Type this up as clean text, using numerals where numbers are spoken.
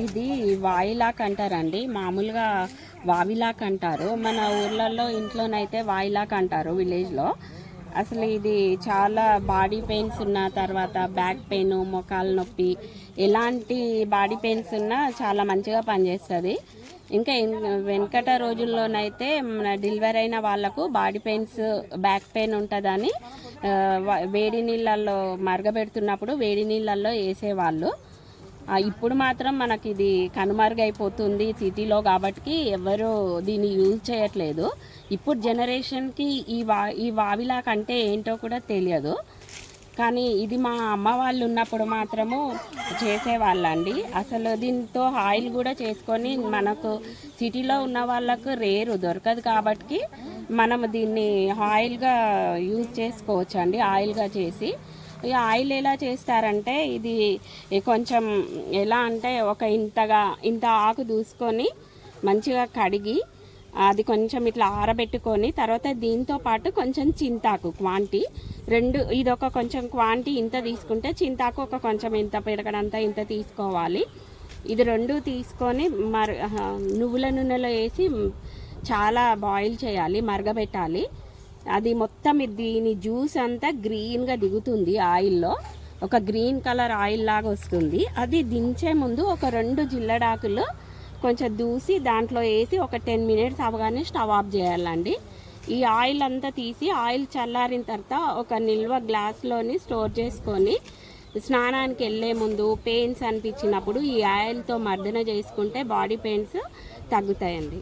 ఇది వాయిలాక్ అంటారండి. మామూలుగా వావిలాక్ అంటారు. మన ఊర్లలో ఇంట్లోనైతే వాయిలాక్ అంటారు విలేజ్లో. అసలు ఇది చాలా బాడీ పెయిన్స్ ఉన్న తర్వాత బ్యాక్ పెయిన్, మోకాల నొప్పి, ఎలాంటి బాడీ పెయిన్స్ ఉన్నా చాలా మంచిగా పనిచేస్తుంది. ఇంకా వెనకట రోజుల్లోనైతే మన డెలివరీ అయిన వాళ్ళకు బాడీ పెయిన్స్, బ్యాక్ పెయిన్ ఉంటుందని వేడి నీళ్ళల్లో మరగబెడుతున్నప్పుడు వేడి నీళ్ళల్లో వేసేవాళ్ళు. ఇప్పుడు మాత్రం మనకి ఇది కనుమరుగైపోతుంది సిటీలో కాబట్టి ఎవరు దీన్ని యూజ్ చేయట్లేదు. ఇప్పుడు జనరేషన్కి ఈ వావిలాక్ అంటే ఏంటో కూడా తెలియదు. కానీ ఇది మా అమ్మ వాళ్ళు ఉన్నప్పుడు మాత్రము చేసేవాళ్ళండి. అసలు దీంతో ఆయిల్ కూడా చేసుకొని మనకు సిటీలో ఉన్న వాళ్ళకు దొరకదు కాబట్టి మనం దీన్ని ఆయిల్గా యూజ్ చేసుకోవచ్చు అండి. ఆయిల్గా చేసి ఈ ఆయిల్ ఎలా చేస్తారంటే ఇది కొంచెం ఎలా అంటే ఇంత ఆకు దూసుకొని మంచిగా కడిగి అది కొంచెం ఇట్లా ఆరబెట్టుకొని తర్వాత దీంతో పాటు కొంచెం చింతాకు క్వాంటిటీ ఇదొక కొంచెం క్వాంటిటీ ఇంత తీసుకుంటే చింతాకు ఒక కొంచెం ఇంత పిడకడంతా ఇంత తీసుకోవాలి. ఇది రెండు తీసుకొని నువ్వుల నూనెలో వేసి చాలా బాయిల్ చేయాలి, మరగబెట్టాలి. అది మొత్తం దీని జ్యూస్ అంతా గ్రీన్గా దిగుతుంది ఆయిల్లో, ఒక గ్రీన్ కలర్ ఆయిల్ లాగా వస్తుంది. అది దించే ముందు ఒక 2 జిల్లడాకులు కొంచెం దూసి దాంట్లో వేసి ఒక 10 మినిట్స్ అవగానే స్టవ్ ఆఫ్ చేయాలండి. ఈ ఆయిల్ అంతా తీసి ఆయిల్ చల్లారిన తర్వాత ఒక నిల్వ గ్లాస్లోని స్టోర్ చేసుకొని స్నానానికి వెళ్ళే ముందు పెయిన్స్ అనిపించినప్పుడు ఈ ఆయిల్తో మర్దన చేసుకుంటే బాడీ పెయిన్స్ తగ్గుతాయండి.